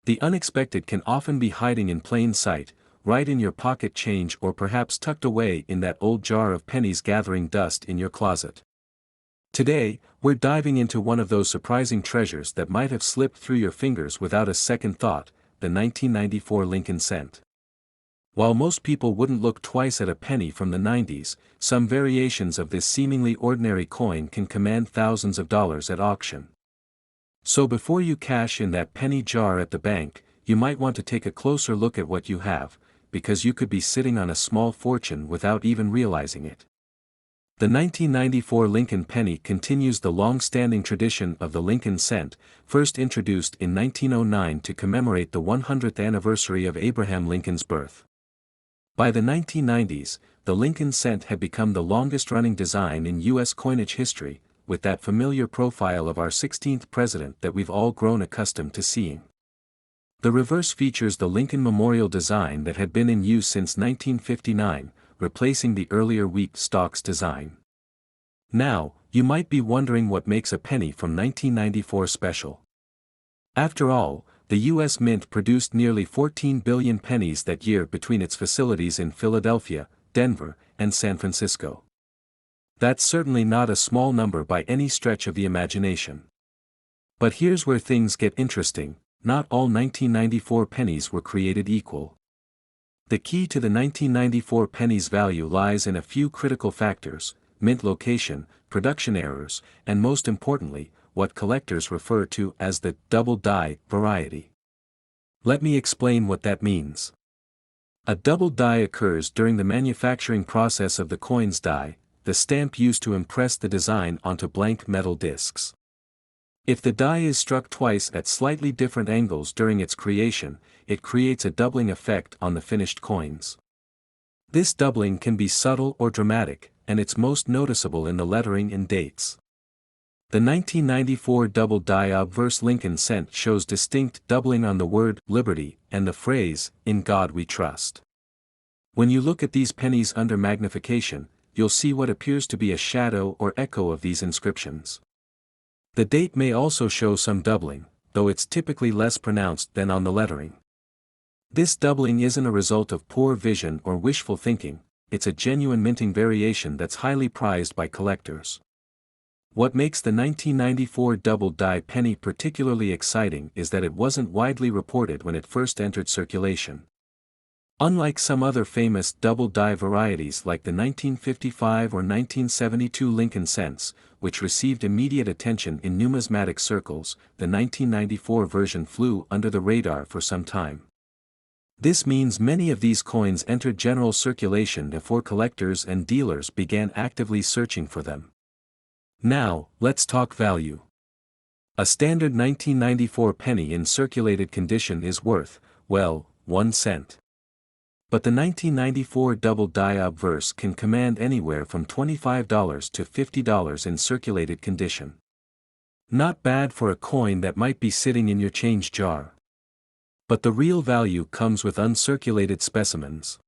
The unexpected can often be hiding in plain sight, right in your pocket change or perhaps tucked away in that old jar of pennies gathering dust in your closet. Today, we're diving into one of those surprising treasures that might have slipped through your fingers without a second thought, the 1994 Lincoln cent. While most people wouldn't look twice at a penny from the 90s, some variations of this seemingly ordinary coin can command thousands of dollars at auction. So before you cash in that penny jar at the bank, you might want to take a closer look at what you have, because you could be sitting on a small fortune without even realizing it. The 1994 Lincoln penny continues the long-standing tradition of the Lincoln cent, first introduced in 1909 to commemorate the 100th anniversary of Abraham Lincoln's birth. By the 1990s, the Lincoln cent had become the longest-running design in U.S. coinage history, with that familiar profile of our 16th president that we've all grown accustomed to seeing. The reverse features the Lincoln Memorial design that had been in use since 1959, replacing the earlier wheat stalks design. Now, you might be wondering what makes a penny from 1994 special. After all, the U.S. Mint produced nearly 14 billion pennies that year between its facilities in Philadelphia, Denver, and San Francisco. That's certainly not a small number by any stretch of the imagination. But here's where things get interesting: not all 1994 pennies were created equal. The key to the 1994 penny's value lies in a few critical factors: mint location, production errors, and most importantly, what collectors refer to as the double die variety. Let me explain what that means. A double die occurs during the manufacturing process of the coin's die, the stamp used to impress the design onto blank metal discs. If the die is struck twice at slightly different angles during its creation, it creates a doubling effect on the finished coins. This doubling can be subtle or dramatic, and it's most noticeable in the lettering and dates. The 1994 double die obverse Lincoln cent shows distinct doubling on the word "liberty" and the phrase "In God We Trust." When you look at these pennies under magnification, you'll see what appears to be a shadow or echo of these inscriptions. The date may also show some doubling, though it's typically less pronounced than on the lettering. This doubling isn't a result of poor vision or wishful thinking, it's a genuine minting variation that's highly prized by collectors. What makes the 1994 double die penny particularly exciting is that it wasn't widely reported when it first entered circulation. Unlike some other famous double die varieties like the 1955 or 1972 Lincoln cents, which received immediate attention in numismatic circles, the 1994 version flew under the radar for some time. This means many of these coins entered general circulation before collectors and dealers began actively searching for them. Now, let's talk value. A standard 1994 penny in circulated condition is worth, well, 1 cent. But the 1994 double die obverse can command anywhere from $25 to $50 in circulated condition. Not bad for a coin that might be sitting in your change jar. But the real value comes with uncirculated specimens.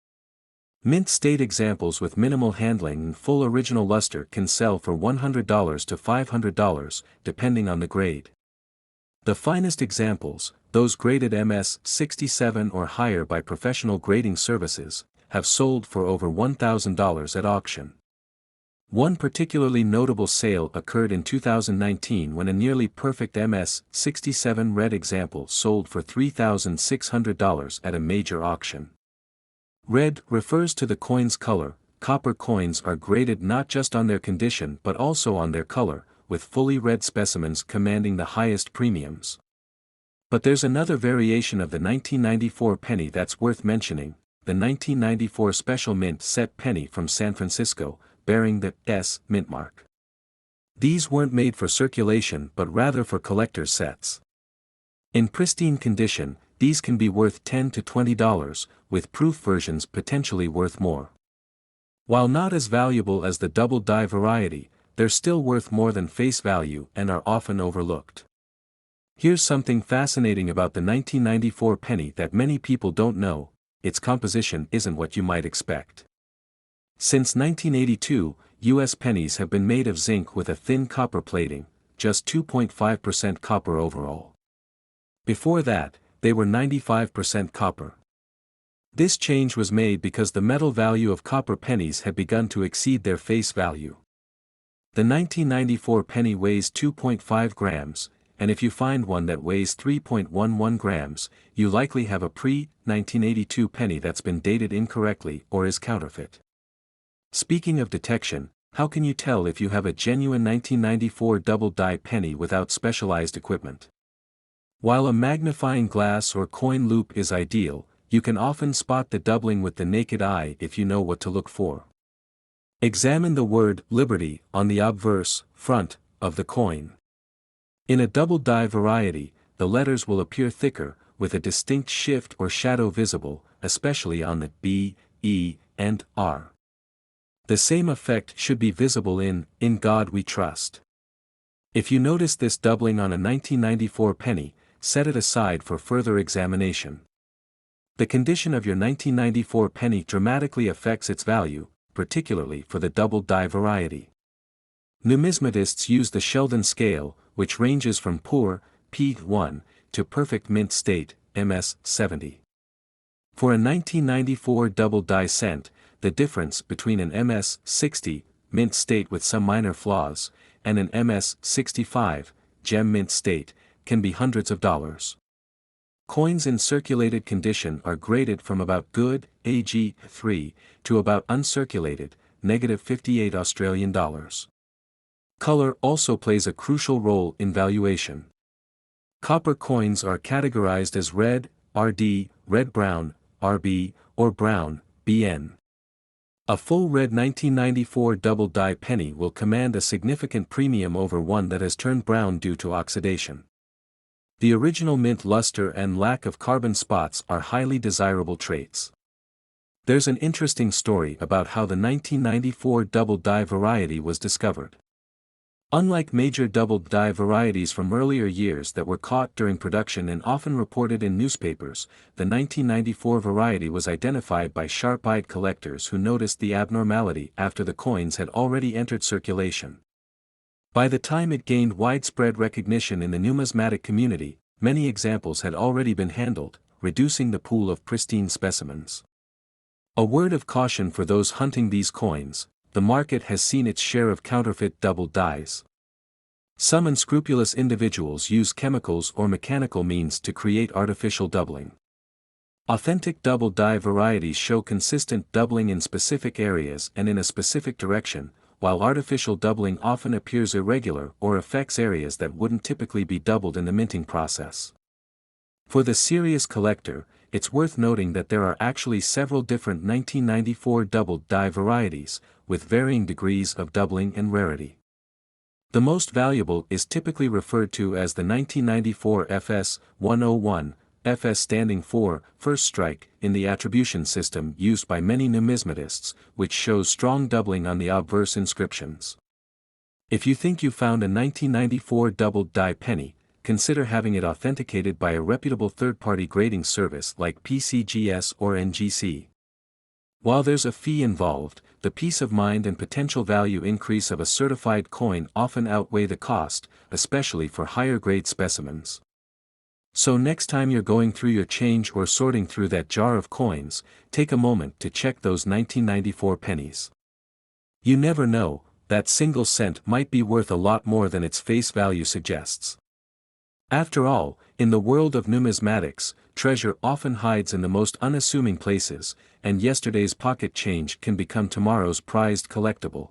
Mint state examples with minimal handling and full original luster can sell for $100 to $500, depending on the grade. The finest examples, those graded MS 67 or higher by professional grading services, have sold for over $1,000 at auction. One particularly notable sale occurred in 2019 when a nearly perfect MS 67 red example sold for $3,600 at a major auction. Red refers to the coin's color. Copper coins are graded not just on their condition but also on their color, with fully red specimens commanding the highest premiums. But there's another variation of the 1994 penny that's worth mentioning, the 1994 Special Mint Set penny from San Francisco, bearing the S mint mark. These weren't made for circulation but rather for collector's sets. In pristine condition, these can be worth $10 to $20, with proof versions potentially worth more. While not as valuable as the double die variety, they're still worth more than face value and are often overlooked. Here's something fascinating about the 1994 penny that many people don't know: its composition isn't what you might expect. Since 1982, U.S. pennies have been made of zinc with a thin copper plating, just 2.5% copper overall. Before that, they were 95% copper. This change was made because the metal value of copper pennies had begun to exceed their face value. The 1994 penny weighs 2.5 grams, and if you find one that weighs 3.11 grams, you likely have a pre-1982 penny that's been dated incorrectly or is counterfeit. Speaking of detection, how can you tell if you have a genuine 1994 double-die penny without specialized equipment? While a magnifying glass or coin loupe is ideal, you can often spot the doubling with the naked eye if you know what to look for. Examine the word Liberty on the obverse front of the coin. In a double-die variety, the letters will appear thicker, with a distinct shift or shadow visible, especially on the B, E, and R. The same effect should be visible in God We Trust. If you notice this doubling on a 1994 penny, set it aside for further examination. The condition of your 1994 penny dramatically affects its value, particularly for the double-die variety. Numismatists use the Sheldon scale, which ranges from poor, P1, to perfect mint state, MS 70. For a 1994 double-die cent, the difference between an MS 60, mint state with some minor flaws, and an MS 65, gem mint state, can be hundreds of dollars. Coins in circulated condition are graded from about good, AG 3, to about uncirculated, negative 58 Australian dollars. Color also plays a crucial role in valuation. Copper coins are categorized as red, RD, red-brown, RB, or brown, BN. A full red 1994 double-die penny will command a significant premium over one that has turned brown due to oxidation. The original mint luster and lack of carbon spots are highly desirable traits. There's an interesting story about how the 1994 double-die variety was discovered. Unlike major double-die varieties from earlier years that were caught during production and often reported in newspapers, the 1994 variety was identified by sharp-eyed collectors who noticed the abnormality after the coins had already entered circulation. By the time it gained widespread recognition in the numismatic community, many examples had already been handled, reducing the pool of pristine specimens. A word of caution for those hunting these coins: the market has seen its share of counterfeit double dies. Some unscrupulous individuals use chemicals or mechanical means to create artificial doubling. Authentic double die varieties show consistent doubling in specific areas and in a specific direction, while artificial doubling often appears irregular or affects areas that wouldn't typically be doubled in the minting process. For the serious collector, it's worth noting that there are actually several different 1994 double die varieties, with varying degrees of doubling and rarity. The most valuable is typically referred to as the 1994 FS 101, FS standing for First Strike in the attribution system used by many numismatists, which shows strong doubling on the obverse inscriptions. If you think you found a 1994 double die penny, consider having it authenticated by a reputable third-party grading service like PCGS or NGC. While there's a fee involved, the peace of mind and potential value increase of a certified coin often outweigh the cost, especially for higher-grade specimens. So next time you're going through your change or sorting through that jar of coins, take a moment to check those 1994 pennies. You never know, that single cent might be worth a lot more than its face value suggests. After all, in the world of numismatics, treasure often hides in the most unassuming places, and yesterday's pocket change can become tomorrow's prized collectible.